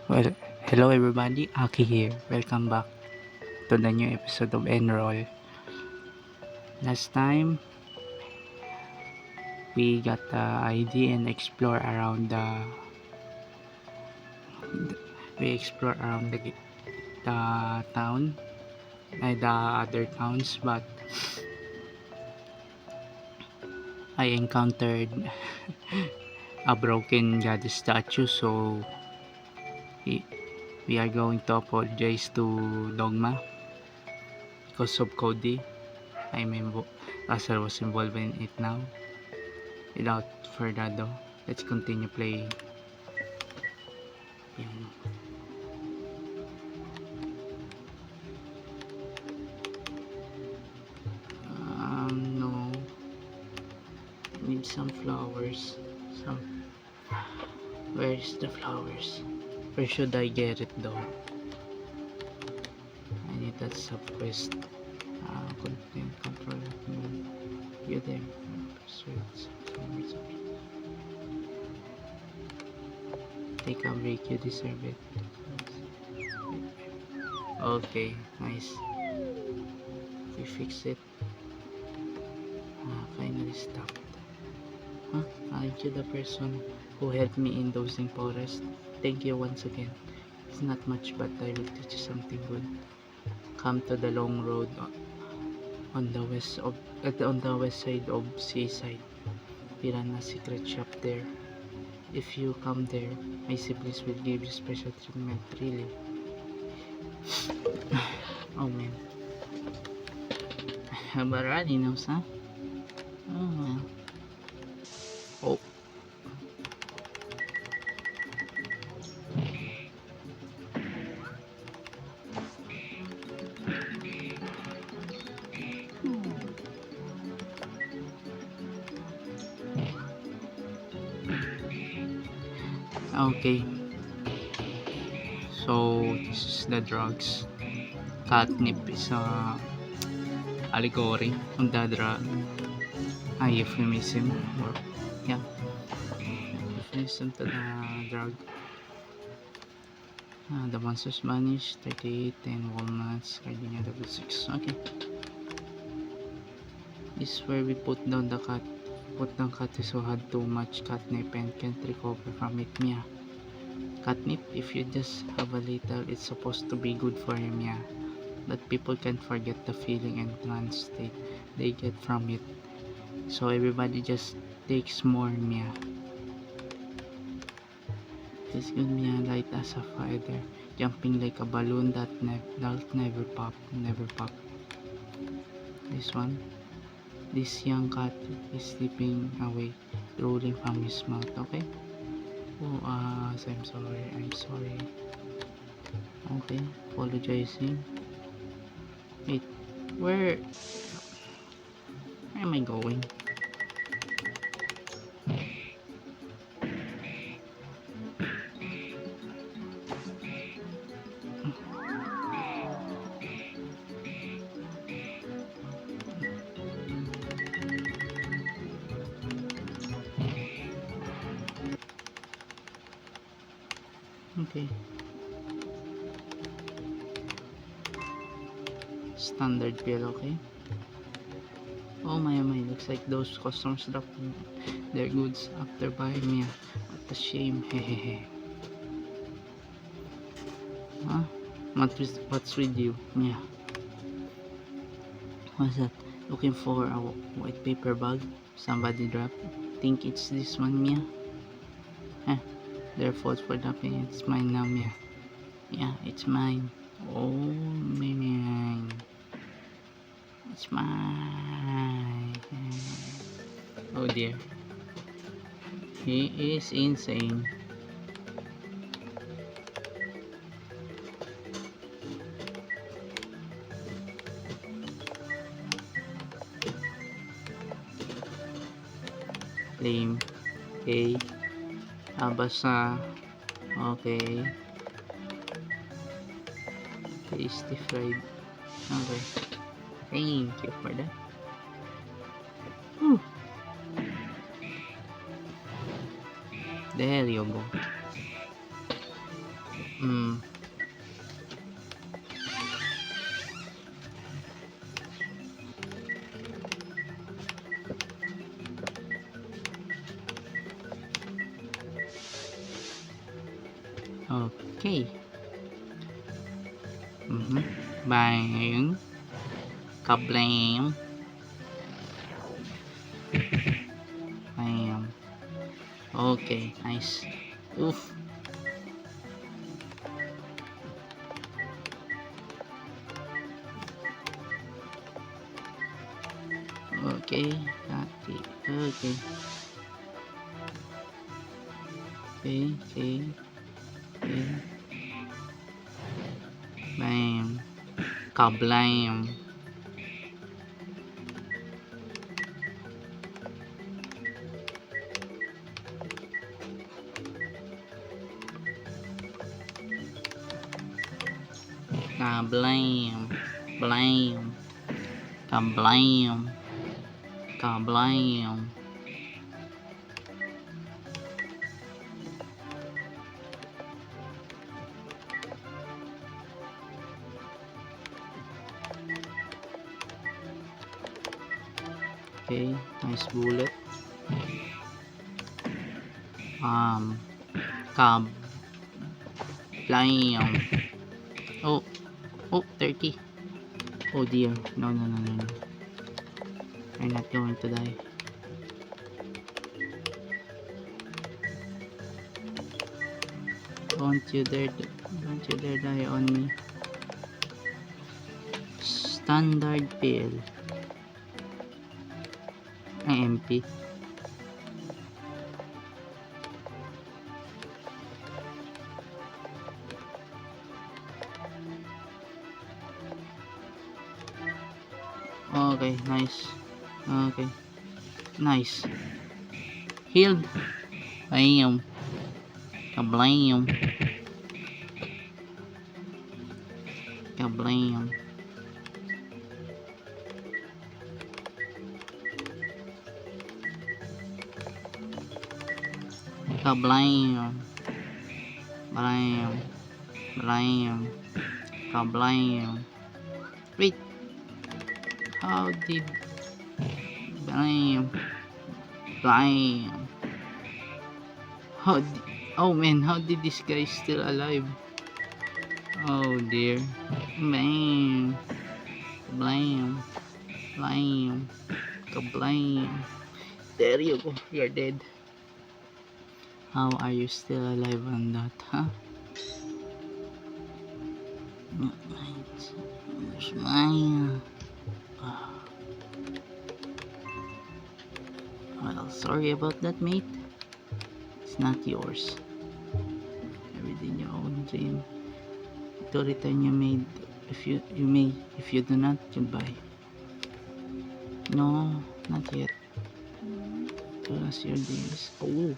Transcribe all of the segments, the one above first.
Well, hello everybody, Aki here. Welcome back to the new episode of Enroll. Last time, we got the idea and explore around the town, the other towns, but I encountered a broken goddess statue, so we, we are going to apologize to Dogma because of Cody. Russell was involved in it now. Without further ado, let's continue playing. Yung, no. Need some flowers. Some. Where is the flowers? Where should I get it though? I need that sub quest. Content control. You there. Persuade. Take a break. You deserve it. Okay, nice. We fix it. Finally stopped. Huh? Aren't you the person who helped me in dosing forest? Thank you once again. It's not much, but I will teach you something good. Come to the long road on the west side of Seaside. We run a secret shop there. If you come there, my siblings will give you special treatment. Really? Oh man. Barani knows, huh? Oh well. Oh. Okay. So this is the drugs. Catnip is a allegory on the drug. A euphemism or yeah, euphemism to the drug. The monsters vanish. 38 and walnuts. Gardenia double 6. Okay. This is where we put down cat who had too much catnip and can't recover from it, Mia. Catnip, if you just have a little, it's supposed to be good for him, yeah. But people can't forget the feeling and trance they get from it. So everybody just takes more, Mia. It's good, Mia, light as a feather, jumping like a balloon that'll never pop. This one, this young cat is slipping away, rolling from his mouth, okay? Oh, I'm sorry. Okay, apologizing. Wait, where am I going? Okay. Standard bill, okay? Oh my, looks like those customers dropped their goods after buying me. What a shame, hehehe. Huh? What's with you? Yeah. What's that? Looking for a white paper bag? Somebody dropped? Think it's this one, Mia? Huh? Their fault for dropping. It's mine now, Mia. Yeah, it's mine. Oh, mine. It's mine. Oh dear. He is insane. Lame. Okay. Basta. Okay. Tasty fried. Okay. Thank you for that. Whew. There you go. Mm. Okay. Bang. Kablam. Bam. Okay, nice. Oof. Okay, got it. Okay. Okay. Bam. Kablam. Kablam. Blam. Kablam. Kablam. Okay, nice bullet. Cab. Blam. Oh, 30. Oh dear. No. I'm not going to die. Don't you dare die on me. Standard pill. Ay, MP. Okay, nice. Okay. Nice. Healed. Bam. Kablam. Kablam. Kablam. Blam. Blam. Kablam. Wait. How did... Blam. Blam. Oh man, how did this guy still alive? Oh dear. Bam. Blam. Blam. Kablam. There you go. You're dead. How are you still alive on that, huh? Smile. Well, sorry about that, mate. It's not yours. Within your own dream to return your maid. If you may. If you do not, goodbye. No, not yet. Tell us your deals. Oh.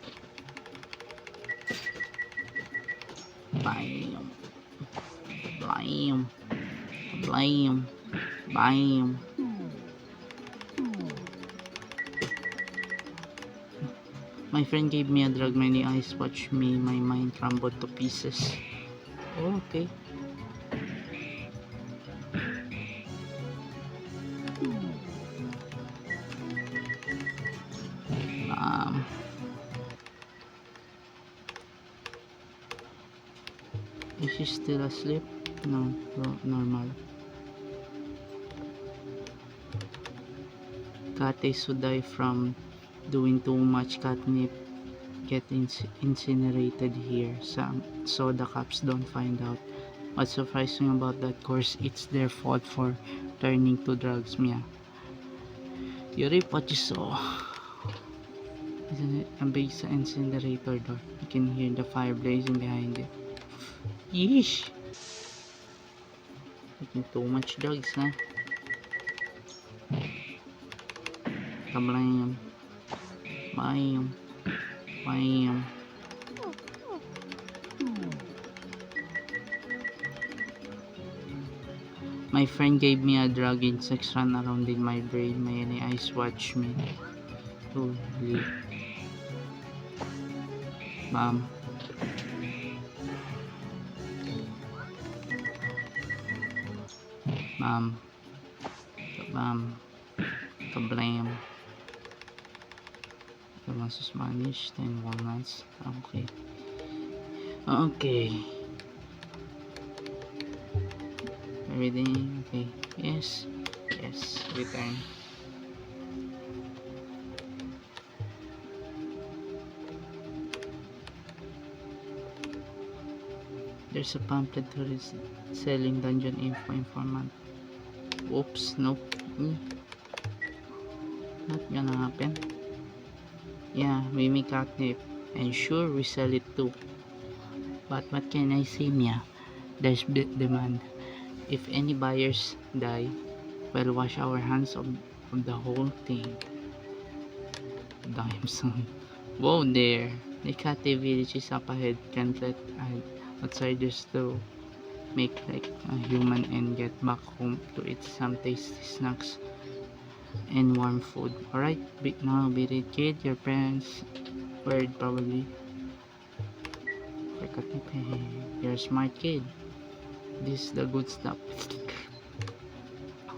Bam. Blam. Blam. Bam. My friend gave me a drug. Many eyes watched me. My mind crumbled to pieces. Oh, okay. Is she still asleep? No, normal. Kates who die from doing too much catnip get incinerated here, so the cops don't find out. What's surprising about that course, it's their fault for turning to drugs, Mia. You reap what you sow. Isn't it a big incinerator door? You can hear the fire blazing behind it. Yeesh! Taking too much drugs, huh? Kablam. Bam. Bam. My friend gave me a drug. Insects run around in my brain. My eyes watch me. Holy. Bam. Bam. Kabam. Kablam. Naman sa Spanish. 10 walnuts. Okay. Okay. Everything. Okay. Yes. Yes. Return. There's a pamphlet who is selling dungeon info informant. Oops, nope. Not gonna happen. Yeah, we make catnip. And sure, we sell it too. But what can I say, Mia? There's big demand. If any buyers die, we'll wash our hands of the whole thing. Damn son. Whoa there. The Kate village is up ahead. Can't let outsiders to make like a human and get back home to eat some tasty snacks and warm food. Alright, now be it kid, your parents word probably forgot me. You're a smart kid. This is the good stuff.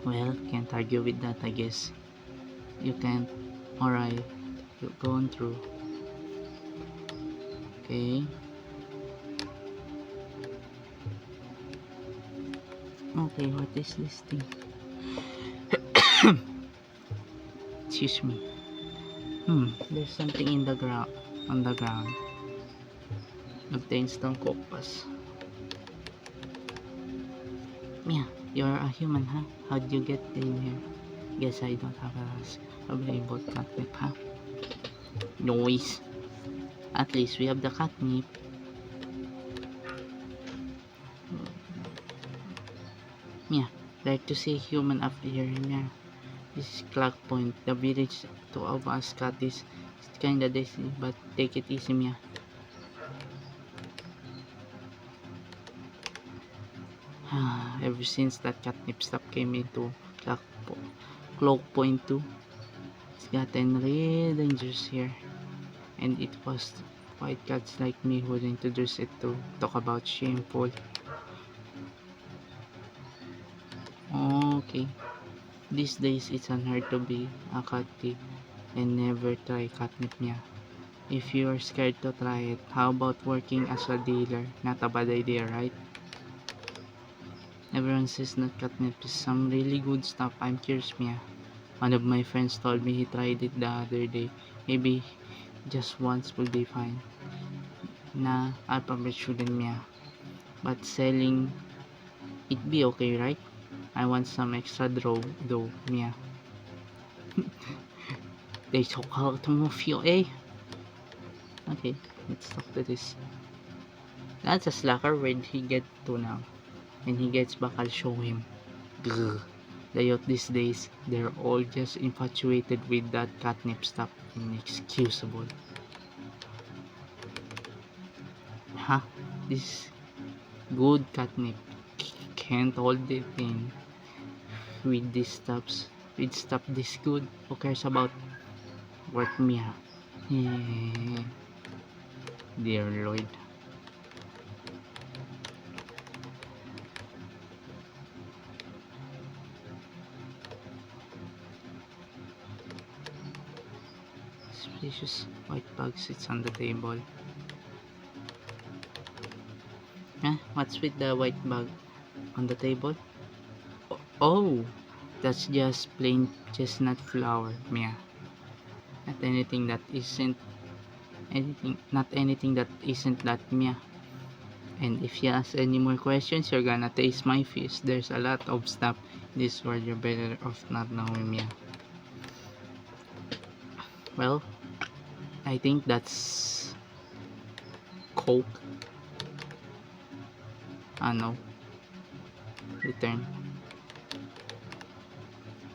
Well, can't argue with that, I guess. You can't. Alright, you're going through. Okay. Okay, what is this thing? Excuse me. There's something in the ground. On the ground. Obtain stone compass. Mia, you're a human, huh? How'd you get in here? Guess I don't have a available catnip, huh? Noise. At least we have the catnip. Mia, like to see human up here, Mia. This is Clock Point. The village to of us cat is kinda dicey, but take it easy, Mia. Ever since that catnip stuff came into Clock Point 2, it's gotten real dangerous here. And it was white cats like me who introduced it to talk about shameful. Okay. These days it's unheard to be a cat thief and never try catnip niya. If you're scared to try it, how about working as a dealer? Not a bad idea, right? Everyone says that catnip is some really good stuff. I'm curious, Mia. One of my friends told me he tried it the other day. Maybe just once will be fine. Nah, I probably shouldn't, Mia. But selling it be okay, right? I want some extra dough, though, Mia. They talk out to move you, eh? Okay, let's talk to this. That's a slacker when he get to now. When he gets back, I'll show him. Grr. The youth these days, they're all just infatuated with that catnip stuff. Inexcusable. Huh? This good catnip can't hold it in with these stuffs. With stuff this good, who cares about work me? Eh, dear Lord. Suspicious white bug sits on the table. Huh? What's with the white bug on the table? Oh, that's just plain chestnut flour, Mia. Not anything that isn't not anything that isn't that, Mia. And if you ask any more questions, you're gonna taste my fish. There's a lot of stuff in this world you're better off not knowing, Mia. Well, I think that's Coke. No. Return.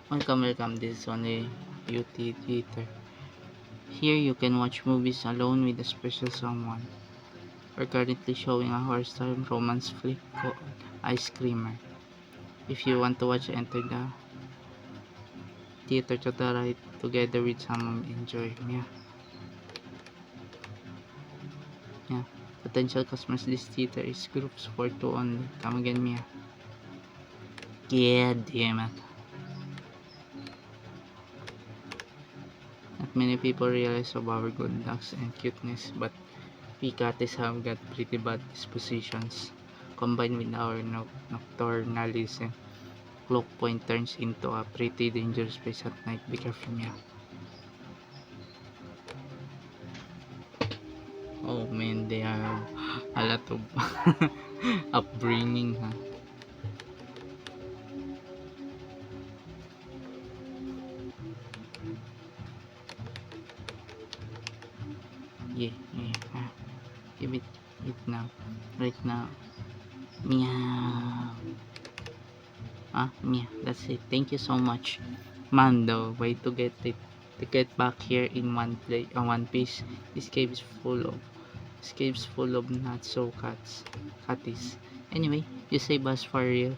Welcome. This is only beauty theater. Here you can watch movies alone with a special someone. We're currently showing a horror-style romance flick called Ice Creamer. If you want to watch, enter the theater to the right together with someone enjoy. Yeah. Potential customers this theater is groups for two only. Come again, Mia. Yeah, damn it. Not many people realize of our good looks and cuteness, but we catties have got pretty bad dispositions. Combined with our nocturnalism, Cloak Point turns into a pretty dangerous place at night. Be careful, Mia. Oh man, they have a lot of upbringing, huh? Yeah, yeah. Give it now. Right now. Meow. Meow. That's it. Thank you so much. Mando, way to get it. To get back here in one piece. This cave is full of not so catties. Anyway, you save us for real.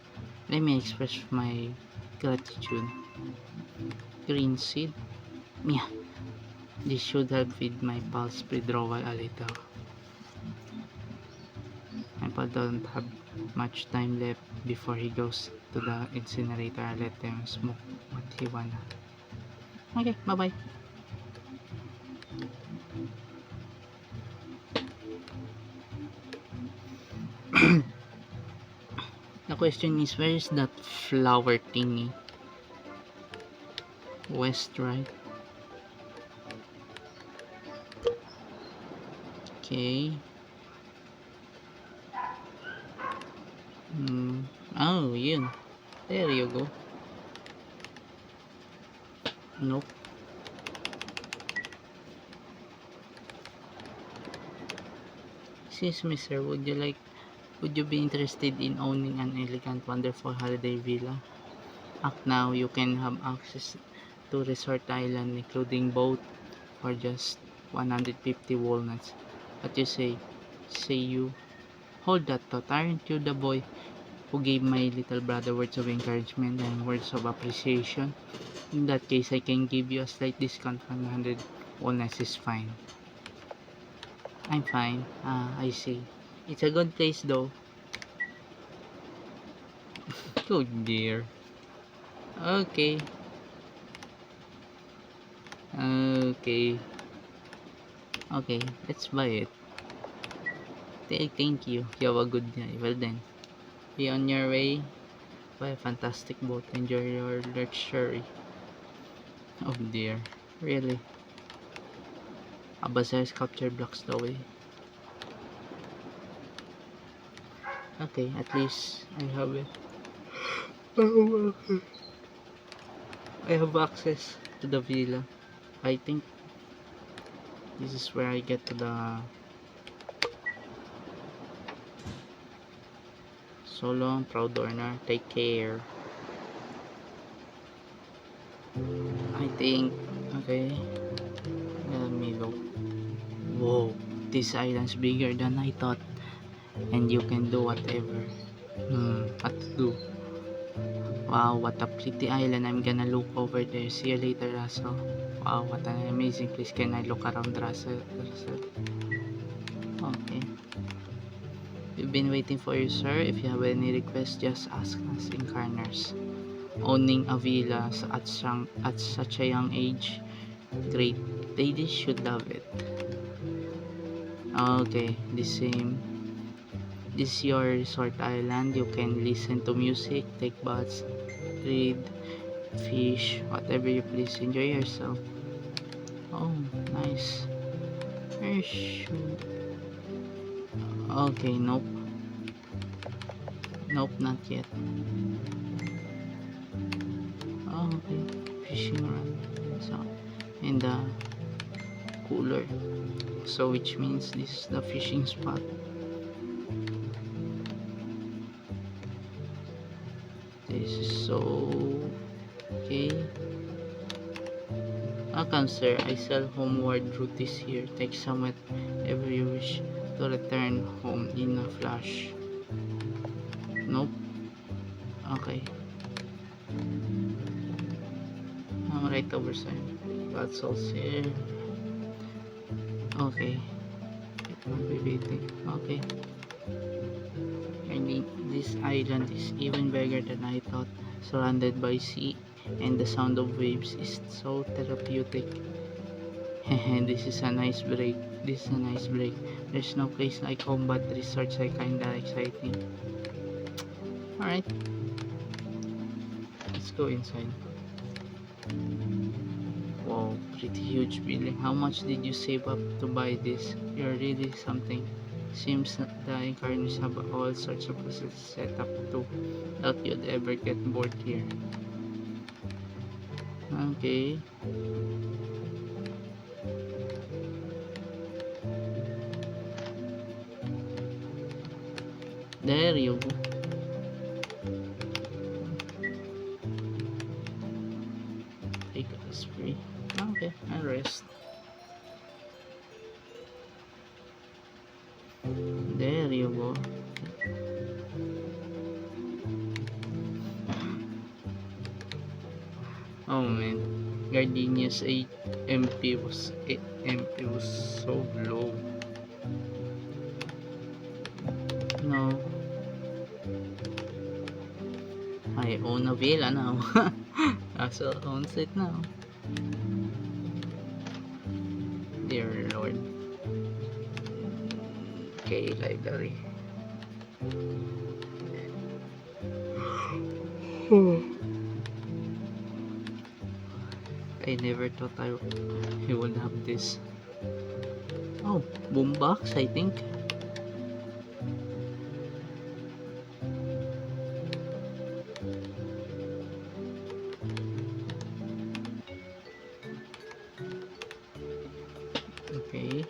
Let me express my gratitude. Green seed? Mia, this should have feed my pulse withdrawal a little. My pal don't have much time left before he goes to the incinerator. I let him smoke what he wanna. Okay, bye bye. The question is, where is that flower thingy? West, right? Okay. Hmm. Oh, yun. There you go. Nope. Excuse me, sir. Would you be interested in owning an elegant, wonderful holiday villa? Act now, you can have access to Resort Island, including boat, for just 150 walnuts. What you say? Say you. Hold that thought. Aren't you the boy who gave my little brother words of encouragement and words of appreciation? In that case, I can give you a slight discount. 100 walnuts is fine. I'm fine. I see. It's a good place though. Oh dear. Okay. Okay. Okay. Let's buy it. Thank you. You have a good day. Well then. Be on your way. Buy a fantastic boat. Enjoy your luxury. Oh dear. Really? A bazaar sculpture blocks the way. Okay, at least I have it. Oh, okay. I have access to the villa. I think this is where I get to the... So long, proud owner. Take care. I think... Okay. Let me look. Whoa. This island's bigger than I thought. And you can do whatever. What to do? Wow, what a pretty island. I'm gonna look over there. See you later, Russell. Wow, what an amazing place. Can I look around, Russell? Okay. We've been waiting for you, sir. If you have any requests, just ask us in Carners. Owning a villa at such a young age, great. Ladies should love it. Okay, this is your resort island. You can listen to music, take baths, read, fish, whatever you please. Enjoy yourself. Oh, nice. Okay, nope. Nope, not yet. Oh, okay. Fishing rod. So, in the cooler. So, which means this is the fishing spot. This is so... Okay. Welcome, sir. I sell homeward route this year. Take some whenever you wish to return home in a flash. Nope. Okay. I'm right over, sir. That's all, sir. Okay. It will be waiting. Okay. I need this This island is even bigger than I thought, surrounded by sea, and the sound of waves is so therapeutic. This is a nice break. This is a nice break. There's no place like home, but resorts are kinda exciting. Alright, let's go inside. Wow, pretty huge building. How much did you save up to buy this? You're really something. Seems that the Incarnates have all sorts of facilities set up too. Doubt you'd ever get bored here. Okay. There you go. Take us free. Okay, I'll rest. There you go. Oh man, Gardenia's MP was so low. No, I own a villa now. Castle owns it now. Dear Lord. Okay, library. I never thought I would have this. Oh, boombox, I think. Okay.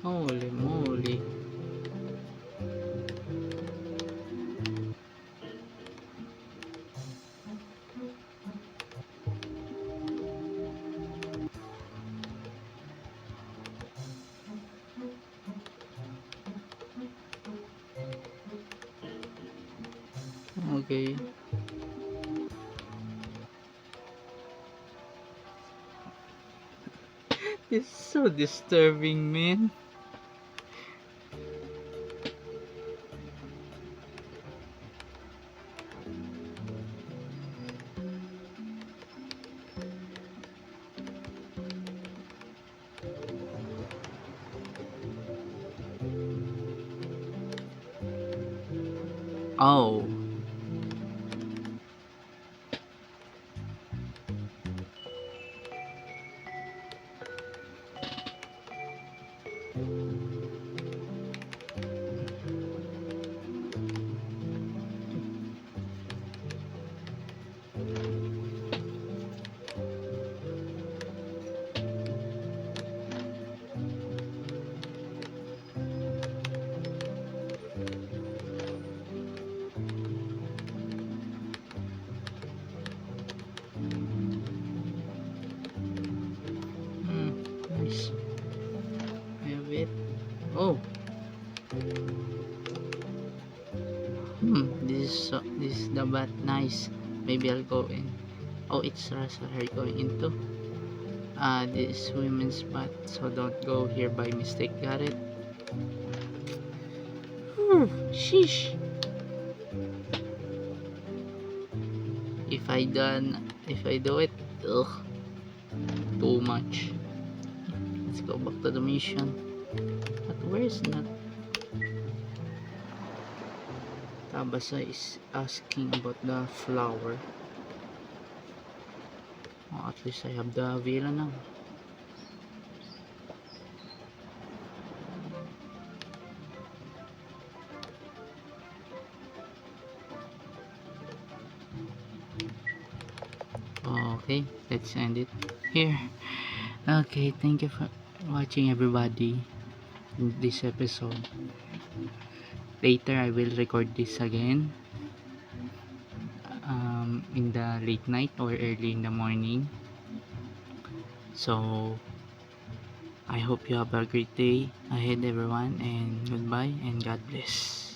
Holy moly. Okay. It's so disturbing, man. Oh. Nice. I have it. Oh. This is the bat. Nice. Maybe I'll go in. Oh, it's Russell are going into. This women's bath, so don't go here by mistake. Got it? Sheesh. If I do it, ugh, too much. Let's go back to the mission. But where's not? Tabasa is asking about the flower. Oh, at least I have the villa now. Okay, let's end it here. Okay, thank you for watching, everybody, in this episode. Later I will record this again in the late night or early in the morning. So I hope you have a great day ahead, everyone, and goodbye and God bless.